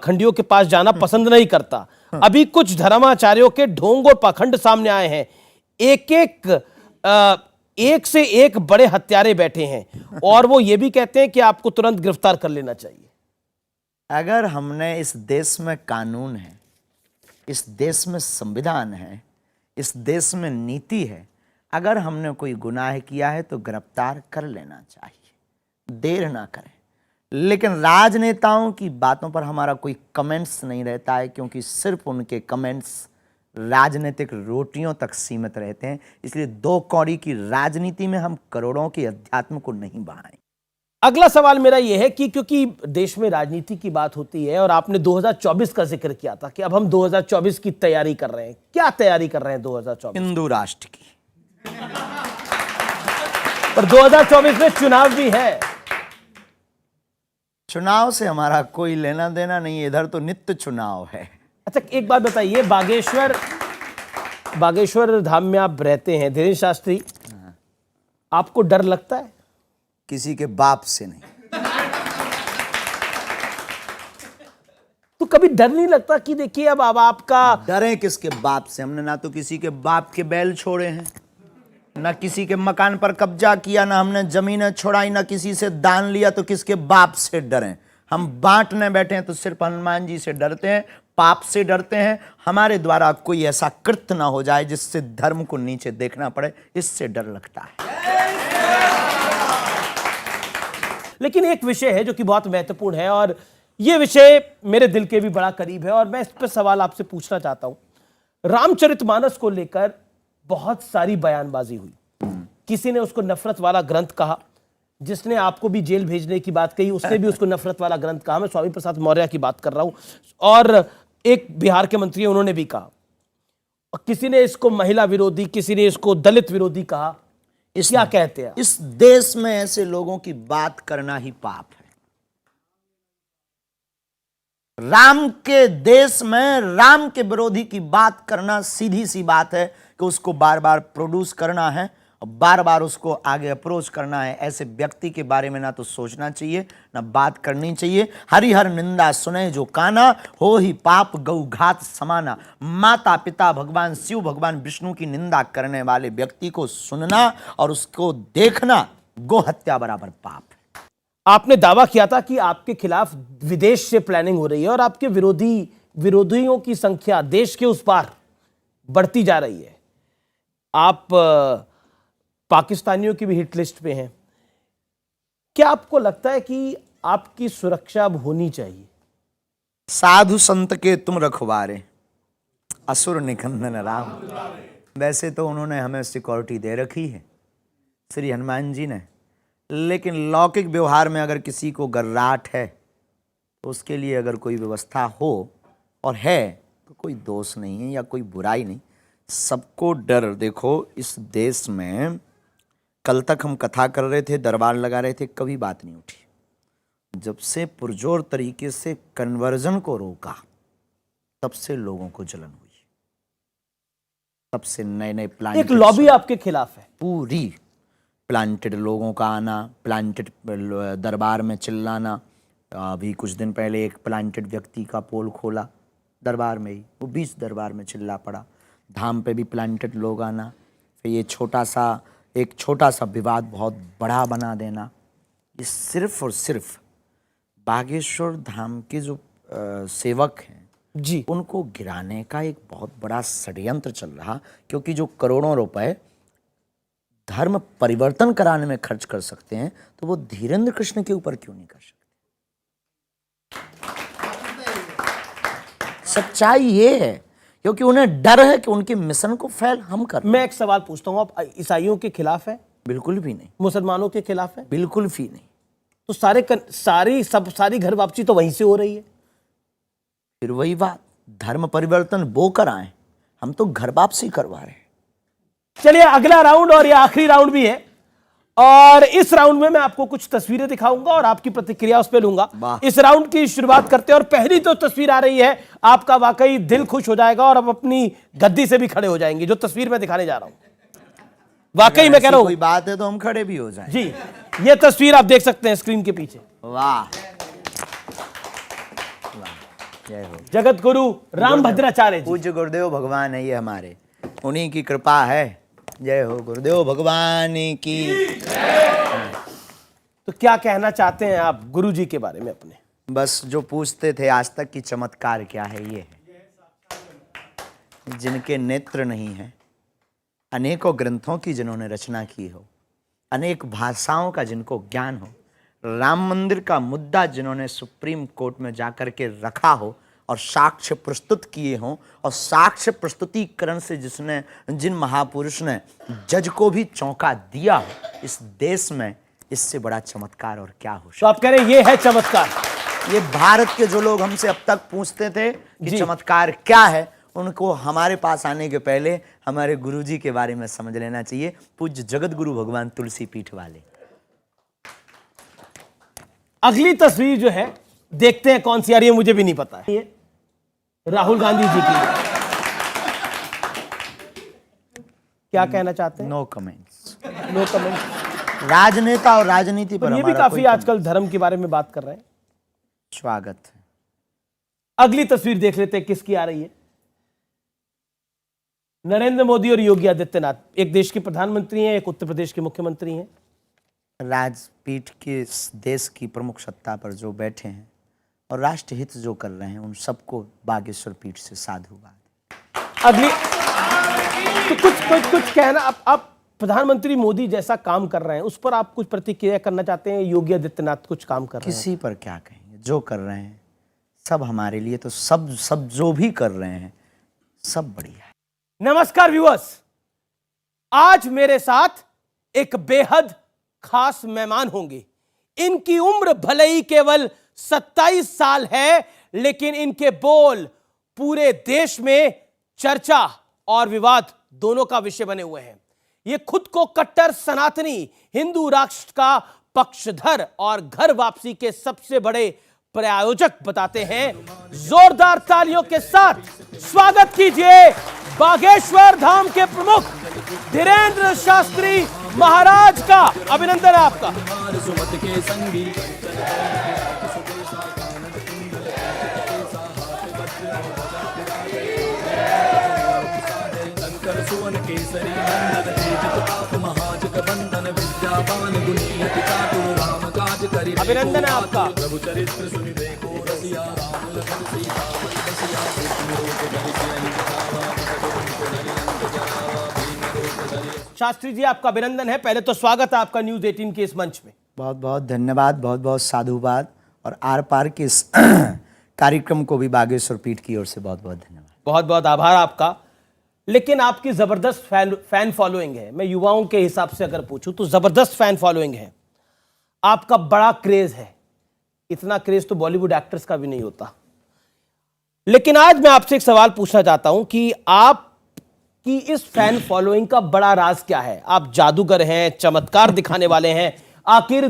पाखंडियों के पास जाना पसंद नहीं करता। अभी कुछ धर्माचार्यों के ढोंग और पाखंड सामने आए हैं। एक से एक बड़े हत्यारे बैठे हैं और वो ये भी कहते हैं कि आपको तुरंत गिरफ्तार कर लेना चाहिए। अगर हमने इस देश में कानून है, इस देश में संविधान है, इस देश में नीति है, अगर हमने कोई गुनाह किया है तो गिरफ्तार कर लेना चाहिए, देर ना करें। लेकिन राजनेताओं की बातों पर हमारा कोई कमेंट्स नहीं रहता है, क्योंकि सिर्फ उनके कमेंट्स राजनीतिक रोटियों तक सीमित रहते हैं। इसलिए दो कौड़ी की राजनीति में हम करोड़ों के अध्यात्म को नहीं बढ़ाएं। अगला सवाल मेरा यह है कि क्योंकि देश में राजनीति की बात होती है और आपने 2024 का जिक्र किया था कि अब हम 2024 की तैयारी कर रहे हैं, क्या तैयारी कर रहे हैं 2024? हिंदू राष्ट्र की। पर 2024 में चुनाव भी है। चुनाव से हमारा कोई लेना देना नहीं है, इधर तो नित्य चुनाव है। अच्छा, एक बात बताइए, बागेश्वर धाम में आप रहते हैं धीरेन्द्र शास्त्री, आपको डर लगता है? किसी के बाप से नहीं। तो कभी डर नहीं लगता कि देखिए अब आपका डरे किसके बाप से? हमने ना तो किसी के बाप के बैल छोड़े हैं, ना किसी के मकान पर कब्जा किया, ना हमने जमीनें छोड़ाई, ना किसी से दान लिया, तो किसके बाप से डरें? हम बांटने बैठे हैं तो सिर्फ हनुमान जी से डरते हैं, पाप से डरते हैं। हमारे द्वारा कोई ऐसा कृत्य ना हो जाए जिससे धर्म को नीचे देखना पड़े, इससे डर लगता है। लेकिन एक विषय है जो कि बहुत महत्वपूर्ण है और यह विषय मेरे दिल के भी बड़ा करीब है और मैं इस पर सवाल आपसे पूछना चाहता हूं। रामचरितमानस को लेकर बहुत सारी बयानबाजी हुई। किसी ने उसको नफरत वाला ग्रंथ कहा, जिसने आपको भी जेल भेजने की बात कही उसने भी उसको नफरत वाला ग्रंथ कहा। मैं स्वामी प्रसाद मौर्य की बात कर रहा हूं। और एक बिहार के मंत्री उन्होंने भी कहा, और किसी ने इसको महिला विरोधी, किसी ने इसको दलित विरोधी कहा। क्या कहते हैं? इस देश में ऐसे लोगों की बात करना ही पाप है। राम के देश में राम के विरोधी की बात करना सीधी सी बात है कि उसको बार बार प्रोड्यूस करना है और बार बार उसको आगे अप्रोच करना है। ऐसे व्यक्ति के बारे में ना तो सोचना चाहिए ना बात करनी चाहिए। हरिहर निंदा सुने जो काना, हो ही पाप गौ घात समाना। माता पिता भगवान शिव भगवान विष्णु की निंदा करने वाले व्यक्ति को सुनना और उसको देखना गो हत्या बराबर पाप है। आपने दावा किया था कि आपके खिलाफ विदेश से प्लानिंग हो रही है और आपके विरोधियों की संख्या देश के उस पार बढ़ती जा रही है। आप पाकिस्तानियों की भी हिट लिस्ट पे हैं। क्या आपको लगता है कि आपकी सुरक्षा अब होनी चाहिए? साधु संत के तुम रखवारे, असुर निकंदन राम। वैसे तो उन्होंने हमें सिक्योरिटी दे रखी है, श्री हनुमान जी ने, लेकिन लौकिक व्यवहार में अगर किसी को गर्राट है तो उसके लिए अगर कोई व्यवस्था हो और है तो कोई दोष नहीं है या कोई बुराई नहीं। सबको डर। देखो, इस देश में कल तक हम कथा कर रहे थे, दरबार लगा रहे थे, कभी बात नहीं उठी। जब से पुरजोर तरीके से कन्वर्जन को रोका तब से लोगों को जलन हुई, तब से नए नए प्लान। एक लॉबी आपके खिलाफ है पूरी। प्लांटेड लोगों का आना, प्लांटेड दरबार में चिल्लाना। अभी कुछ दिन पहले एक प्लांटेड व्यक्ति का पोल खोला दरबार में ही, वो 20 दरबार में चिल्ला पड़ा। धाम पे भी प्लांटेड लोग आना, फिर ये एक छोटा सा विवाद बहुत बड़ा बना देना। ये सिर्फ और सिर्फ बागेश्वर धाम के जो सेवक हैं जी, उनको गिराने का एक बहुत बड़ा षड्यंत्र चल रहा। क्योंकि जो करोड़ों रुपए धर्म परिवर्तन कराने में खर्च कर सकते हैं तो वो धीरेन्द्र कृष्ण के ऊपर क्यों नहीं कर सकते? सच्चाई ये है, क्योंकि उन्हें डर है कि उनके मिशन को फेल हम कर। मैं एक सवाल पूछता हूं, आप ईसाइयों के खिलाफ है? बिल्कुल भी नहीं। मुसलमानों के खिलाफ है? बिल्कुल भी नहीं। तो सारी घर वापसी तो वहीं से हो रही है। फिर वही बात, धर्म परिवर्तन वो कराएं, हम तो घर वापसी करवा रहे हैं। चलिए, अगला राउंड और ये आखिरी राउंड भी है और इस राउंड में मैं आपको कुछ तस्वीरें दिखाऊंगा और आपकी प्रतिक्रिया उस पर लूंगा। इस राउंड की शुरुआत करते हैं और पहली तो तस्वीर आ रही है, आपका वाकई दिल खुश हो जाएगा और आप अपनी गद्दी से भी खड़े हो जाएंगे। जो तस्वीर मैं दिखाने जा रहा हूं, वाकई मैं कह रहा हूं, कोई बात है तो हम खड़े भी हो जाएं। जी, ये तस्वीर आप देख सकते हैं स्क्रीन के पीछे। वाह, जय हो। जगत गुरु राम भद्राचार्य जी। पूज्य गुरुदेव भगवान है ये हमारे, उन्हीं की कृपा है। जय हो गुरुदेव भगवान की। तो क्या कहना चाहते हैं आप गुरु जी के बारे में अपने? बस जो पूछते थे आज तक की चमत्कार क्या है, ये है जिनके नेत्र नहीं है, अनेकों ग्रंथों की जिन्होंने रचना की हो, अनेक भाषाओं का जिनको ज्ञान हो, राम मंदिर का मुद्दा जिन्होंने सुप्रीम कोर्ट में जाकर के रखा हो और साक्ष्य प्रस्तुत किए हों, और साक्ष्य प्रस्तुतिकरण से जिन महापुरुष ने जज को भी चौंका दिया हो इस देश में, इससे बड़ा चमत्कार और क्या हो। तो आप कह रहे हैं ये है चमत्कार। ये भारत के जो लोग हमसे अब तक पूछते थे कि चमत्कार क्या है, उनको हमारे पास आने के पहले हमारे गुरुजी के बारे में समझ लेना चाहिए। पूज्य जगत गुरु भगवान तुलसी पीठ वाले। अगली तस्वीर जो है देखते हैं कौन सी आ रही है, मुझे भी नहीं पता है। ये राहुल गांधी जी की। क्या कहना चाहते हैं? No comments. No comment. राजनेता और राजनीति पर ये भी काफी आजकल धर्म के बारे में बात कर रहे हैं। स्वागत है। अगली तस्वीर देख लेते हैं किसकी आ रही है। नरेंद्र मोदी और योगी आदित्यनाथ, एक देश के प्रधानमंत्री हैं, एक उत्तर प्रदेश के मुख्यमंत्री हैं। राजपीठ के इस देश की प्रमुख सत्ता पर जो बैठे हैं और राष्ट्र हित जो कर रहे हैं, उन सबको बागेश्वर पीठ से साधुवाद। अगली तो कुछ कहना, आप प्रधानमंत्री मोदी जैसा काम कर रहे हैं, उस पर आप कुछ प्रतिक्रिया करना चाहते हैं? योगी आदित्यनाथ कुछ काम कर रहे हैं, किसी पर क्या कहेंगे? जो कर रहे हैं सब हमारे लिए, तो सब जो भी कर रहे हैं सब बढ़िया है। नमस्कार व्यूअर्स, आज मेरे साथ एक बेहद खास मेहमान होंगे। इनकी उम्र भले ही केवल 27 साल है, लेकिन इनके बोल पूरे देश में चर्चा और विवाद दोनों का विषय बने हुए हैं। ये खुद को कट्टर सनातनी हिंदू राष्ट्र का पक्षधर और घर वापसी के सबसे बड़े प्रायोजक बताते हैं। जोरदार तालियों के साथ स्वागत कीजिए बागेश्वर धाम के प्रमुख धीरेंद्र शास्त्री महाराज का। अभिनंदन है आपका। अभिनंदन है आपका। शास्त्री जी, आपका अभिनंदन है। पहले तो स्वागत है आपका न्यूज 18 के इस मंच में। बहुत बहुत धन्यवाद, बहुत बहुत साधुवाद, और आर पार के इस कार्यक्रम को भी बागेश्वर पीठ की ओर से बहुत बहुत धन्यवाद। बहुत बहुत आभार आपका। लेकिन आपकी जबरदस्त फैन फॉलोइंग है। मैं युवाओं के हिसाब से अगर पूछूं तो जबरदस्त फैन फॉलोइंग है। आपका बड़ा क्रेज है। इतना क्रेज तो बॉलीवुड एक्टर्स का भी नहीं होता। लेकिन आज मैं आपसे एक सवाल पूछना चाहता हूं कि आपकी इस फैन फॉलोइंग का बड़ा राज क्या है? आप जादूगर हैं, चमत्कार दिखाने वाले हैं, आखिर